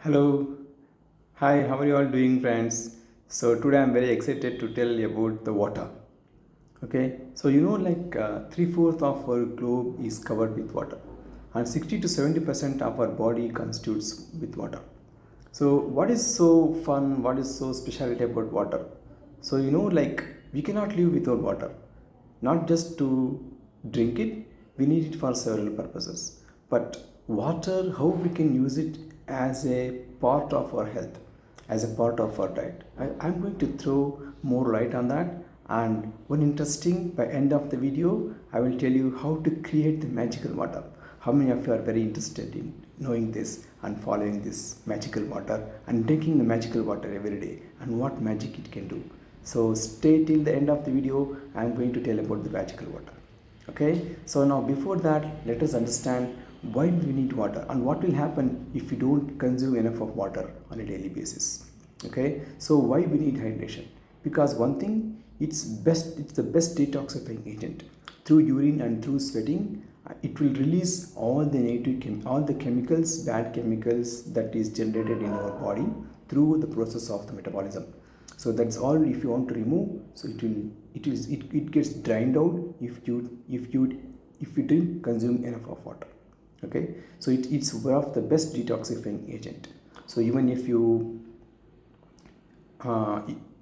Hello, hi, how are you all doing, friends? So, today I'm very excited to tell you about the water. Okay, so three-fourths of our globe is covered with water, and 60 to 70% of our body constitutes with water. So, what is so fun? What is so specialty about water? So, we cannot live without water, not just to drink it, we need it for several purposes. But water, how we can use it as a part of our health, as a part of our diet. I'm going to throw more light on that. And one interesting, by end of the video, I will tell you how to create the magical water. How many of you are very interested in knowing this and following this magical water and drinking the magical water every day and what magic it can do? So stay till the end of the video. I am going to tell about the magical water. Okay, so now before that, let us understand why we need water and what will happen if we don't consume enough of water on a daily basis. Okay, so why we need hydration? Because one thing, it's the best detoxifying agent. Through urine and through sweating, it will release all the all the chemicals, bad chemicals that is generated in our body through the process of the metabolism. So that's all. If you want to remove, so it gets drained out if you didn't consume enough of water. Okay, so it's one of the best detoxifying agent. So even if you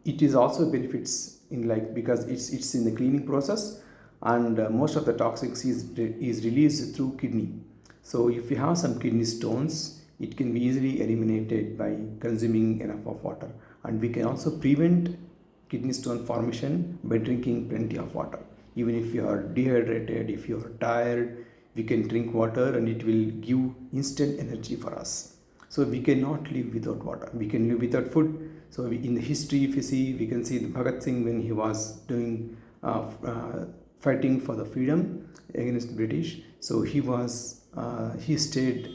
it is also benefits in, like, because it's in the cleaning process, and most of the toxics is released through kidney. So if you have some kidney stones, it can be easily eliminated by consuming enough of water. And we can also prevent kidney stone formation by drinking plenty of water. Even if you are dehydrated, if you are tired, we can drink water and it will give instant energy for us. So we cannot live without water. We can live without food. So in the history, if you see, we can see the Bhagat Singh when he was doing fighting for the freedom against British. So he stayed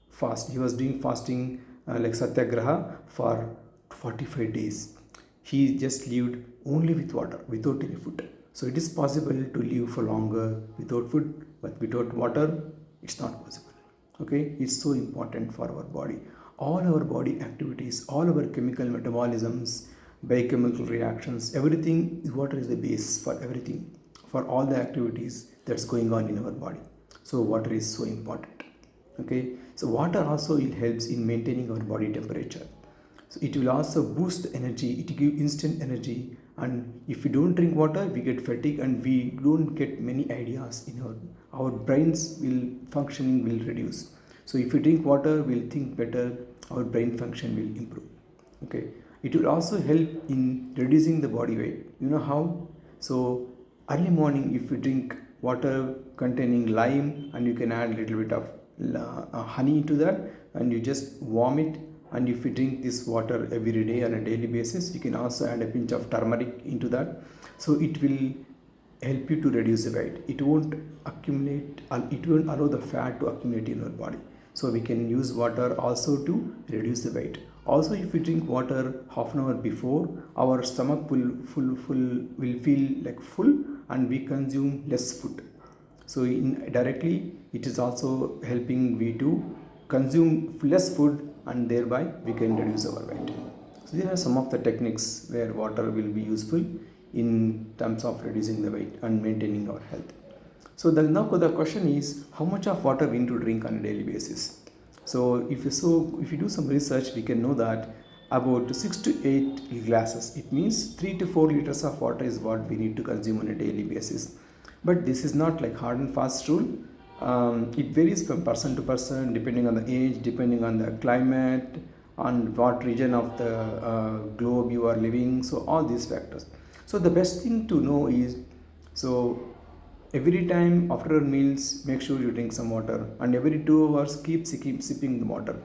fast. He was doing fasting, like satyagraha, for 45 days. He just lived only with water, without any food. So it is possible to live for longer without food, but without water, it's not possible. Okay, it's so important for our body. All our body activities, all our chemical metabolisms, biochemical reactions, everything, water is the base for everything, for all the activities that's going on in our body. So water is so important. Okay, so water also, it helps in maintaining our body temperature. So it will also boost the energy, it give instant energy. And if we don't drink water, we get fatigue and we don't get many ideas in our brains will functioning will reduce. So if we drink water, we'll think better, our brain function will improve. Okay, it will also help in reducing the body weight. You know how? So early morning, if you drink water containing lime, and you can add a little bit of honey into that, and you just warm it, and if you drink this water every day on a daily basis, you can also add a pinch of turmeric into that. So it will help you to reduce the weight. It won't accumulate, it won't allow the fat to accumulate in our body. So we can use water also to reduce the weight. Also, if we drink water half an hour before, our stomach will feel like full, and we consume less food. So directly, it is also helping we to consume less food, and thereby we can reduce our weight. So there are some of the techniques where water will be useful in terms of reducing the weight and maintaining our health. So now the question is, how much of water we need to drink on a daily basis? So if you do some research, we can know that about 6 to 8 glasses, it means 3 to 4 liters of water is what we need to consume on a daily basis. But this is not like hard and fast rule. It varies from person to person, depending on the age, depending on the climate, on what region of the globe you are living. So all these factors. So the best thing to know is, so every time after your meals, make sure you drink some water, and every 2 hours keep sipping the water.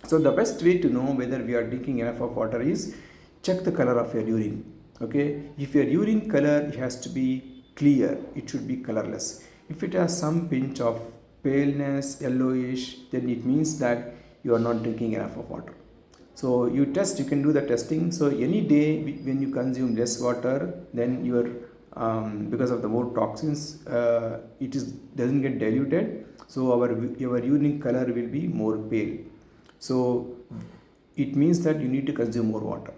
So the best way to know whether we are drinking enough of water is, check the color of your urine. Okay, if your urine color has to be clear, it should be colorless. If it has some pinch of paleness, yellowish, then it means that you are not drinking enough of water. So you can do the testing. So any day when you consume less water, then your because of the more toxins, it is doesn't get diluted. So your urine color will be more pale. So it means that you need to consume more water.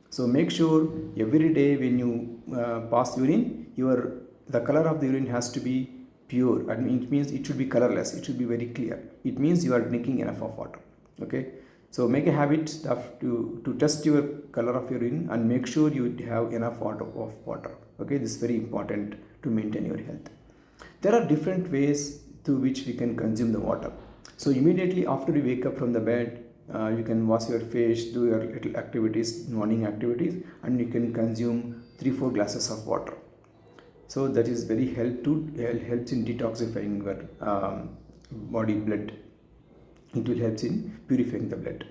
So make sure every day when you pass urine, the color of the urine has to be pure, and it means it should be colorless. It should be very clear. It means you are drinking enough of water. Okay. So make a habit to test your color of urine and make sure you have enough water. Okay. This is very important to maintain your health. There are different ways through which we can consume the water. So immediately after you wake up from the bed, you can wash your face, do your little activities, morning activities, and you can consume 3-4 glasses of water. So that is very helps in detoxifying your body blood. It will help in purifying the blood.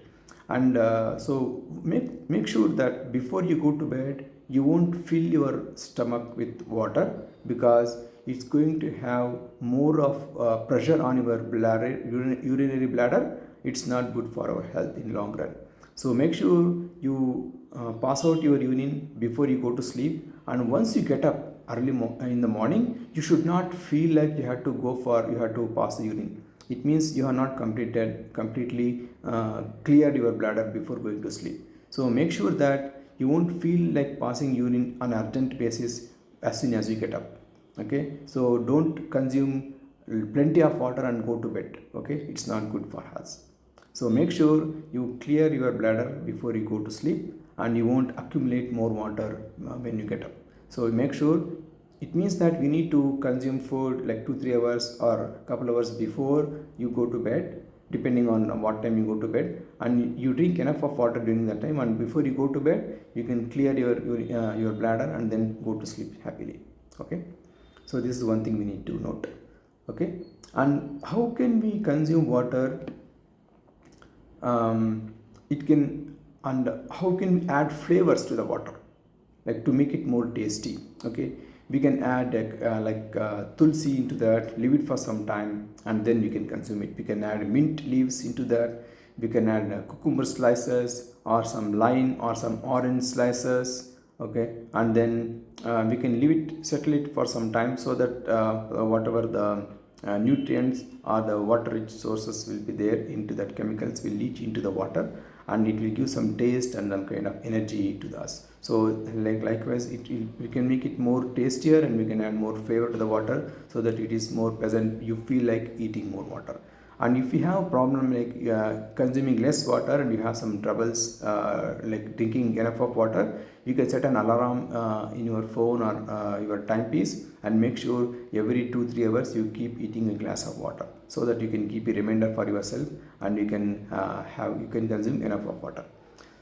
And so make sure that before you go to bed, you won't fill your stomach with water, because it's going to have more of pressure on your bladder, urinary bladder. It's not good for our health in long run. So make sure you pass out your urine before you go to sleep, and once you get up early in the morning, you should not feel like you have to pass the urine. It means you have not completely cleared your bladder before going to sleep. So make sure that you won't feel like passing urine on an urgent basis as soon as you get up. Okay, so don't consume plenty of water and go to bed. Okay, it's not good for us. So make sure you clear your bladder before you go to sleep, and you won't accumulate more water when you get up. So make sure, it means that we need to consume food like 2-3 hours or a couple hours before you go to bed, depending on what time you go to bed, and you drink enough of water during that time, and before you go to bed you can clear your bladder and then go to sleep happily. Okay, so this is one thing we need to note. Okay, and how can we consume water? It can, and how can we add flavors to the water, like to make it more tasty? Okay, we can add tulsi into that, leave it for some time, and then we can consume it. We can add mint leaves into that. We can add cucumber slices, or some lime or some orange slices. Okay, and then we can settle it for some time, so that whatever the nutrients or the water rich sources will be there into that, chemicals will leach into the water, and it will give some taste and some kind of energy to us. So likewise we can make it more tastier, and we can add more flavor to the water, so that it is more pleasant, you feel like eating more water. And if you have problem like consuming less water, and you have some troubles like drinking enough of water, you can set an alarm in your phone or your timepiece, and make sure every 2-3 hours you keep eating a glass of water, so that you can keep a reminder for yourself, and you can consume enough of water.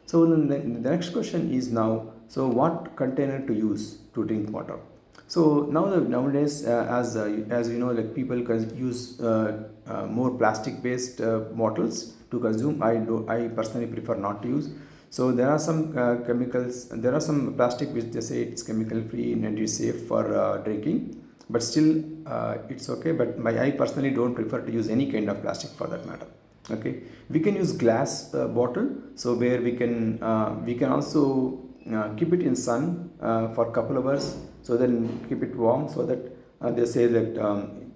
So the next question is now, so what container to use to drink water? So nowadays, as we know, like people use more plastic based bottles to consume. I personally prefer not to use. So there are some chemicals, there are some plastic which they say it's chemical free and it's safe for drinking, but still it's okay. But I personally don't prefer to use any kind of plastic for that matter. Okay, we can use glass bottle, so where we can also keep it in sun for a couple of hours, so then keep it warm, so that they say that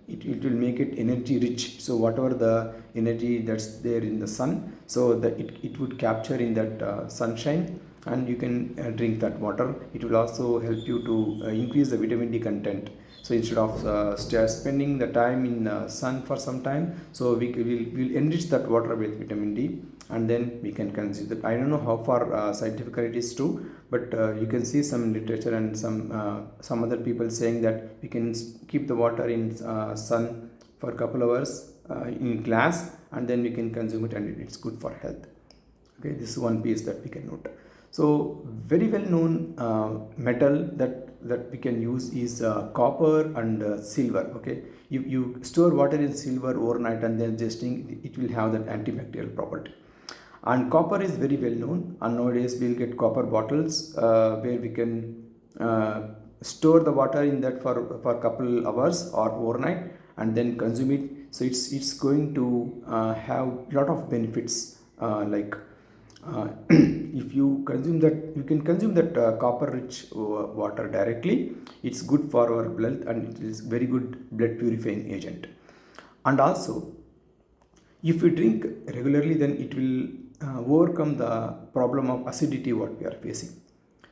it will make it energy rich. So whatever the energy that's there in the sun, so that it would capture in that sunshine, and you can drink that water. It will also help you to increase the vitamin D content. So instead of spending the time in sun for some time, so we'll enrich that water with vitamin D, and then we can consume that. I don't know how far scientifically it is true, but you can see some literature and some other people saying that we can keep the water in sun for a couple of hours in glass, and then we can consume it, and it's good for health. Okay, this is one piece that we can note. So very well known metal that we can use is copper and silver. Okay, you store water in silver overnight, and then it will have that antibacterial property. And copper is very well known, and nowadays we'll get copper bottles where we can store the water in that for a couple hours or overnight, and then consume it. So it's going to have a lot of benefits if you consume that, you can consume that copper rich water directly. It's good for our blood, and it is very good blood purifying agent. And also, if you drink regularly, then it will overcome the problem of acidity what we are facing.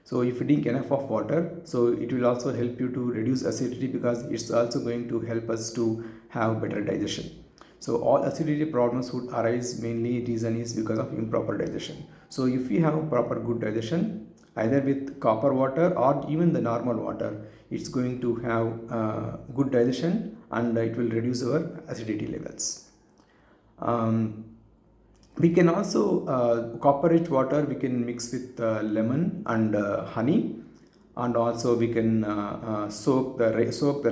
So if you drink enough of water, so it will also help you to reduce acidity, because it's also going to help us to have better digestion. So all acidity problems would arise, mainly reason is because of improper digestion. So if we have proper good digestion, either with copper water or even the normal water, it's going to have good digestion, and it will reduce our acidity levels. We can also copper rich water we can mix with lemon and honey, and also we can soak the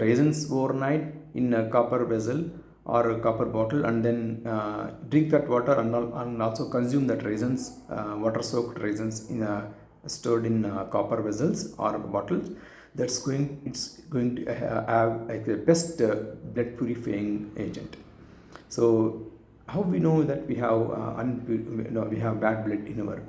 raisins overnight in a copper vessel or a copper bottle, and then drink that water, and also consume that raisins, water soaked raisins in stored in copper vessels or bottles. It's going to have like the best blood purifying agent. So how we know that we have we have bad blood in our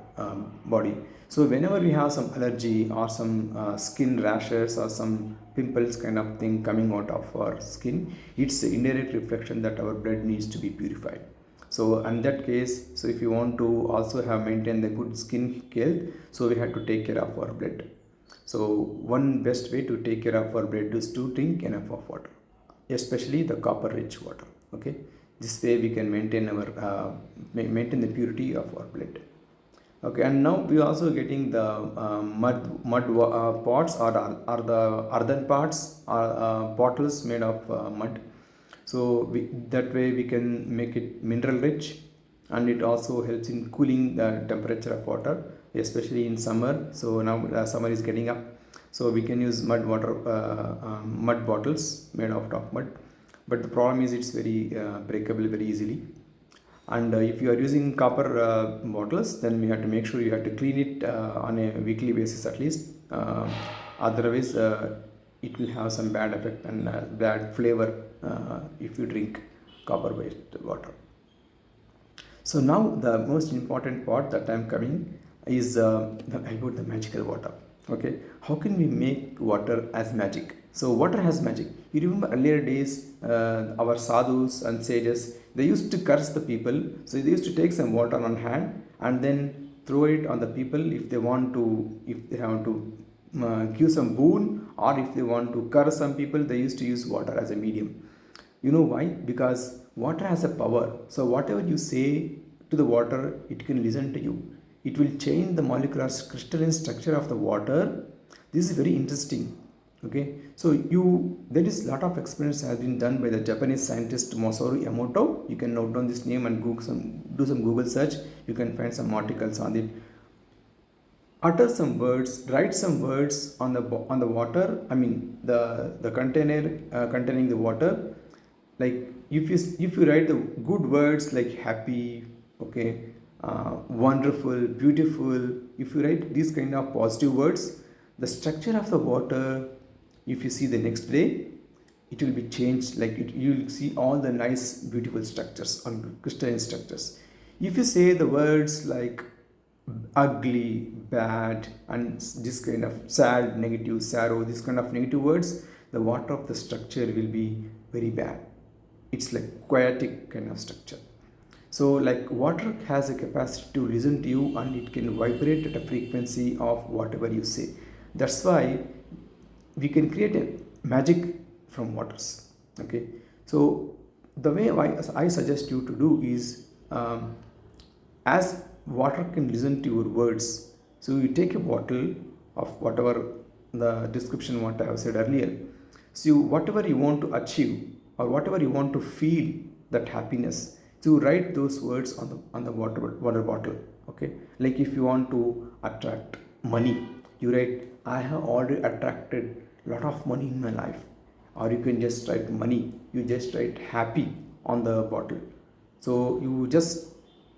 body? So whenever we have some allergy or some skin rashes or some pimples kind of thing coming out of our skin, it's an indirect reflection that our blood needs to be purified. So in that case, so if you want to also have maintain the good skin health, so we have to take care of our blood. So one best way to take care of our blood is to drink enough of water, especially the copper rich water. Okay, this way we can maintain our maintain the purity of our blood. Okay, and now we are also getting the mud pots, or the earthen pots, or bottles made of mud. So that way we can make it mineral rich, and it also helps in cooling the temperature of water, especially in summer. So now summer is getting up, so we can use mud bottles made out of mud. But the problem is it's very breakable very easily. And if you are using copper bottles, then we have to make sure you have to clean it on a weekly basis at least. Otherwise it will have some bad effect and bad flavor if you drink copper based water. So now the most important part that I am coming is about the magical water. Okay, how can we make water as magic? So water has magic. You remember earlier days, our sadhus and sages, they used to curse the people. So they used to take some water on hand and then throw it on the people if they want to, if they have to give some boon, or if they want to curse some people, they used to use water as a medium. You know why? Because water has a power. So whatever you say to the water, it can listen to you. It will change the molecular crystalline structure of the water. This is very interesting. Okay, so there is a lot of experiments has been done by the Japanese scientist Masaru Emoto. You can note down this name and do some Google search. You can find some articles on it. Utter some words, write some words on the water. I mean the container containing the water. Like if you write the good words like happy, okay, wonderful, beautiful. If you write these kind of positive words, the structure of the water, if you see the next day, it will be changed. Like you will see all the nice beautiful structures on crystalline structures. If you say the words like ugly, bad, and this kind of sad, negative, sorrow, this kind of negative words, the water of the structure will be very bad. It's like chaotic kind of structure. So like water has a capacity to listen to you, and it can vibrate at a frequency of whatever you say. That's why we can create a magic from waters. Okay, so the way I suggest you to do is, as water can listen to your words, so you take a bottle of whatever the description what I have said earlier. So whatever you want to achieve, or whatever you want to feel, that happiness, so write those words on the water bottle. Okay, like if you want to attract money, you write, I have already attracted a lot of money in my life. Or you can just write money, you just write happy on the bottle. So you just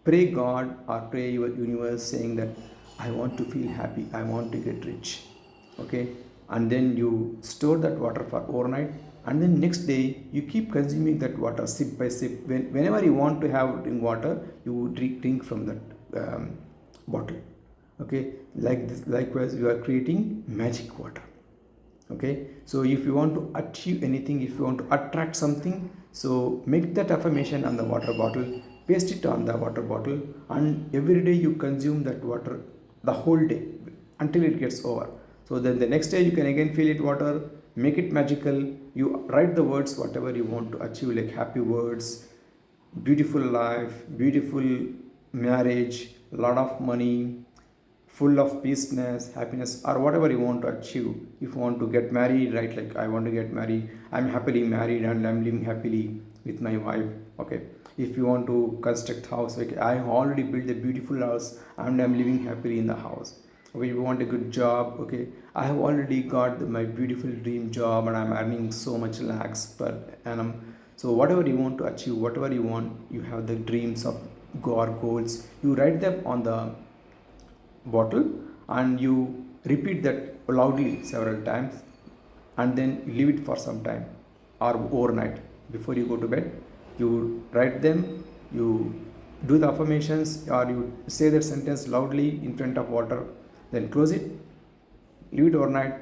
pray God or pray your universe saying that I want to feel happy, I want to get rich. Okay, and then you store that water for overnight, and then next day you keep consuming that water sip by sip. Whenever you want to have drink water, you drink from that bottle. Okay, like this, likewise you are creating magic water. Okay, so if you want to achieve anything, if you want to attract something, so make that affirmation on the water bottle. paste it on the water bottle, and every day you consume that water the whole day until it gets over. So then the next day you can again fill it water, make it magical. You write the words whatever you want to achieve, like happy words, beautiful life, beautiful marriage, lot of money, full of peaceness, happiness, or whatever you want to achieve. If you want to get married, right, like I want to get married, I'm happily married and I'm living happily with my wife. Okay. If you want to construct house, like I already built a beautiful house and I'm living happily in the house. Okay. If you want a good job, okay, I have already got my beautiful dream job and I'm earning so much lakhs per annum. So whatever you want to achieve, whatever you want, you have the dreams of or goals, you write them on the bottle and you repeat that loudly several times, and then you leave it for some time or overnight before you go to bed. You write them, you do the affirmations, or you say that sentence loudly in front of water, then close it, leave it overnight,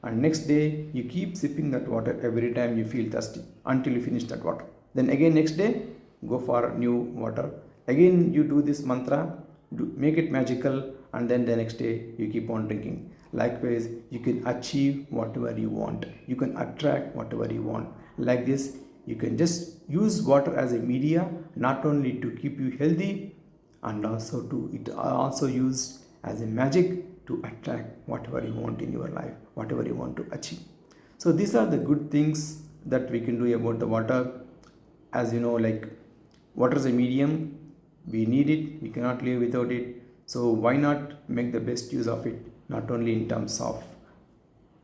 and next day you keep sipping that water every time you feel thirsty until you finish that water. Then again next day go for new water, again you do this mantra, make it magical, and then the next day you keep on drinking. Likewise, you can achieve whatever you want, you can attract whatever you want. Like this, you can just use water as a media, not only to keep you healthy, and also to it also used as a magic to attract whatever you want in your life, whatever you want to achieve. So these are the good things that we can do about the water. As you know, like water is a medium, we need it, we cannot live without it. So why not make the best use of it, not only in terms of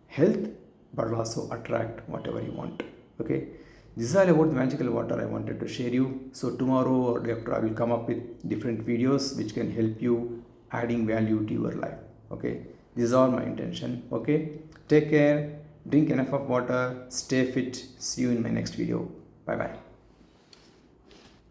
health but also attract whatever you want. Okay, this is all about the magical water I wanted to share you. So tomorrow or day after I will come up with different videos which can help you adding value to your life. Okay, this is all my intention. Okay, take care, drink enough of water, stay fit, see you in my next video. Bye bye.